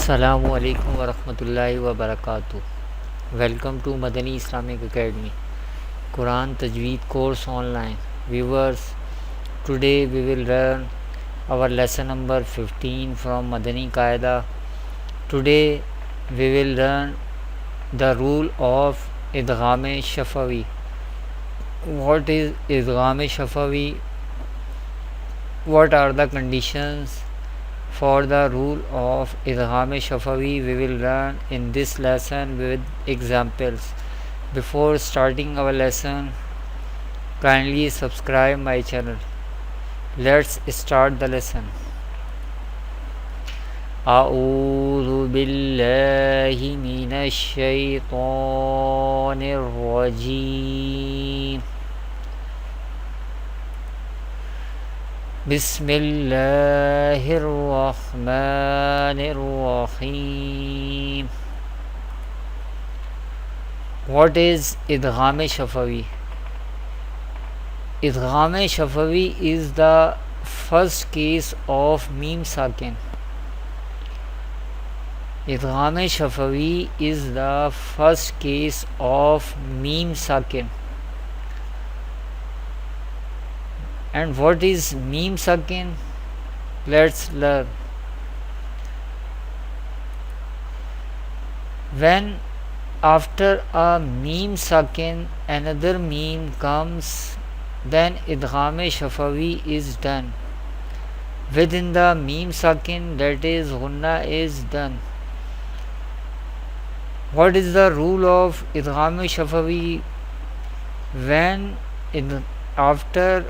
السلام علیکم ورحمۃ اللہ وبرکاتہ. Welcome to Madani Islamic Academy Quran Tajweed course online. Viewers, today we will learn our lesson number 15 from Madani Qaida. Today we will learn the rule of Idgham-e-Shafawi. What is Idgham-e-Shafawi? What are the conditions for the rule of Idgham-e-Shafawi? We will learn in this lesson with examples. Before starting our lesson, kindly subscribe my channel. Let's start the lesson. أعوذ بالله من الشيطان الرجيم. بسم الله الرحمن الرحيم. What is Idgham-e-Shafawi? Idgham-e-Shafawi is the first case of meme sakin. Idgham-e-Shafawi is the first case of meme sakin. And what is meme sakin? Let's learn. When after a meme sakin another meme comes, then Idgham-e-Shafawi is done. Within the meme sakin, that is gunna, is done. What is the rule of Idgham-e-Shafawi? When after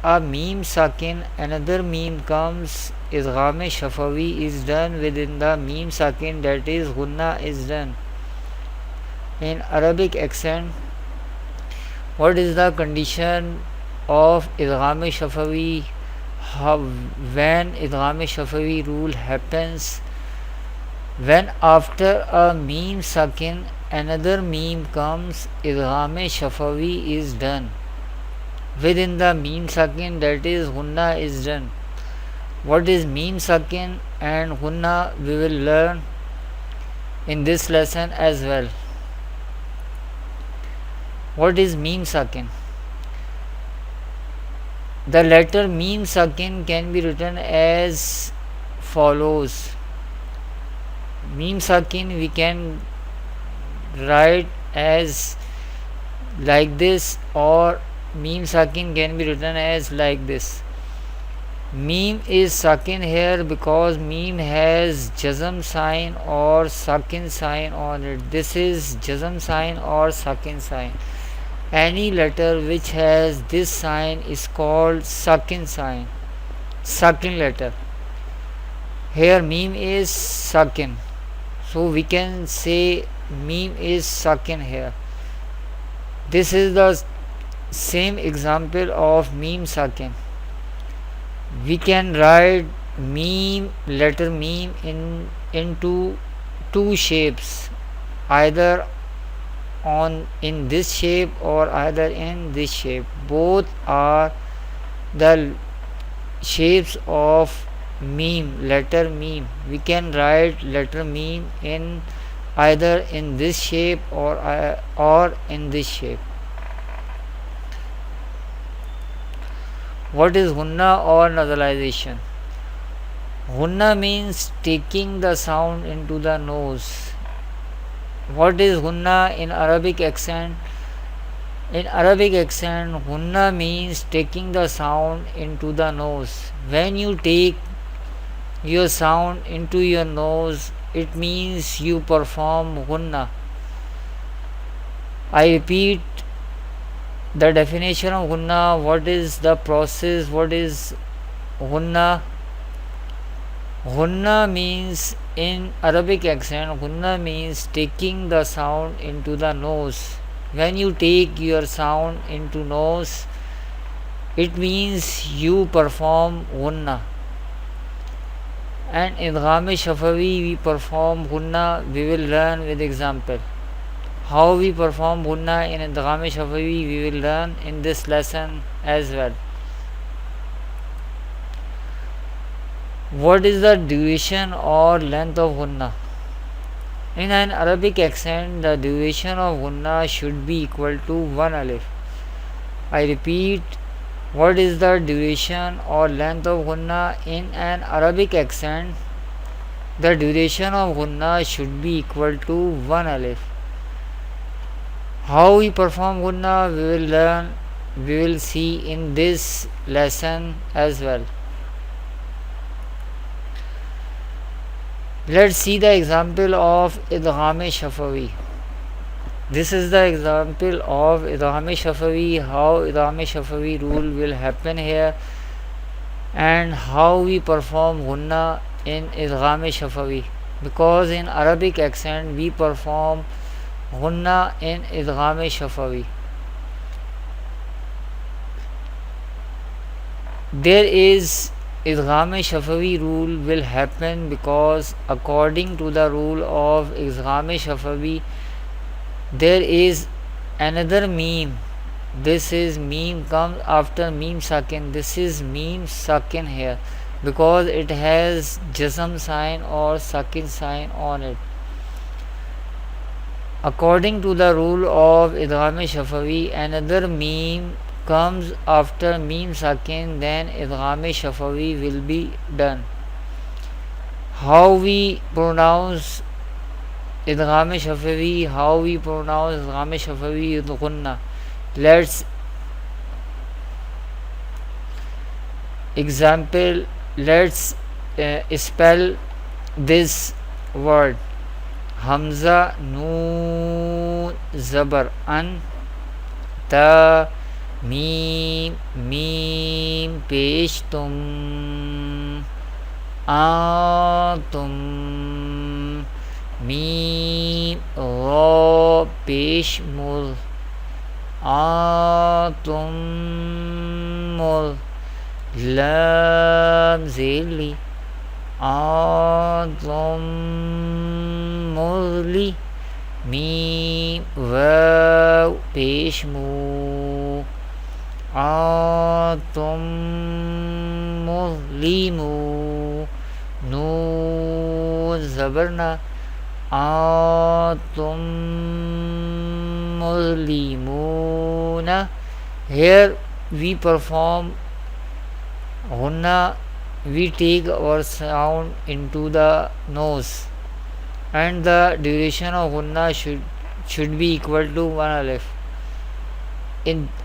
a meme sakin another meme comes, Idgham-e-Shafawi is done within the meme sakin, that is gunna, is done. In Arabic accent, what is the condition of Idgham-e-Shafawi? When Idgham-e-Shafawi rule happens, when after a meme sakin another meme comes, Idgham-e-Shafawi is done. Within the meme sakin, that is gunna, is done. What is meme sakin and gunna? We will learn in this lesson as well. What is meme sakin? The letter meme sakin can be written as follows. Meme sakin we can write as like this, or meme sakin can be written as like this. Meme is sakin here because meme has jazm sign or sakin sign on it. This is jazm sign or sakin sign. Any letter which has this sign is called sakin sign, sakin letter. Here meme is sakin, so we can say meme is sakin here. This is the same example of meme sakin. We can write meme, letter meme into two shapes, either in this shape or either in this shape. Both are the shapes of meme, letter meme. We can write letter meme in either in this shape or in this shape. What is gunna or nasalization? Gunna means taking the sound into the nose. What is gunna in Arabic accent? In Arabic accent, gunna means taking the sound into the nose. When you take your sound into your nose, it means you perform gunna. I repeat the definition of gunna. What is the process? What is gunna? Gunna means in Arabic accent, gunna means taking the sound into the nose. When you take your sound into nose, it means you perform gunna. And in Idgham-e-Shafawi we perform gunna. We will learn with example. How we perform gunna in Idgham-e-Shafawi we will learn in this lesson as well. What is the duration or length of gunna? In an Arabic accent, the duration of gunna should be equal to 1 alif. I repeat, what is the duration or length of gunna? In an Arabic accent, the duration of gunna should be equal to 1 alif. How we perform gunna, we will see in this lesson as well. Let's see the example of Idgham-e-Shafawi. This is the example of Idgham-e-Shafawi, how Idgham-e-Shafawi rule will happen here, and how we perform gunna in Idgham-e-Shafawi. Because in Arabic accent we perform gunna in Idgham-e-Shafawi. There is Idgham-e-Shafawi rule will happen because according to the rule of Idgham-e-Shafawi, there is another meme. This is meme comes after meme sakin. This is meme sakin here because it has jasm sign or sakin sign on it. According to the rule of Idgham-e-Shafawi, another meme comes after meme sakin, then Idgham-e-Shafawi will be done. How we pronounce Idgham-e-Shafawi, how we pronounce Idgham-e-Shafawi with gunna? Let's spell this word. Hamza noon zabar an, ta mim mim pesh tum, tum mim ra pesh mul, tum mul, lam zeli, tum muli, mim waw pesh mu, tum mulimu, noon zabarna, tum mulimuna. Here we perform gunna, we take our sound into the nose, and the duration of gunna should be equal to 1 alif.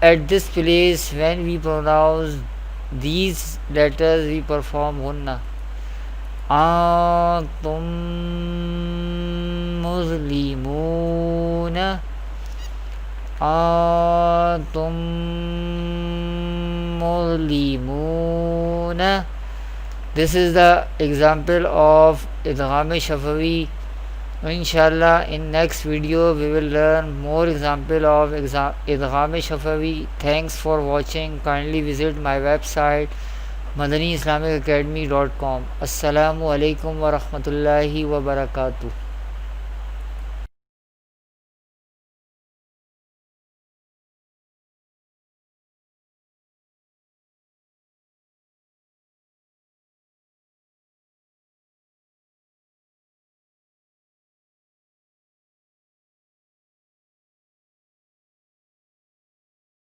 At this place, when we pronounce these letters, we perform gunna. Antum muslimuna, antum muslimuna. This is the example of Idgham-e-Shafawi. Inshallah, in next video we will learn more example of Idgham-e-Shafawi. Thanks for watching. Kindly visit my website madaniislamicacademy.com. Assalamu alaikum wa rahmatullahi wa barakatuh.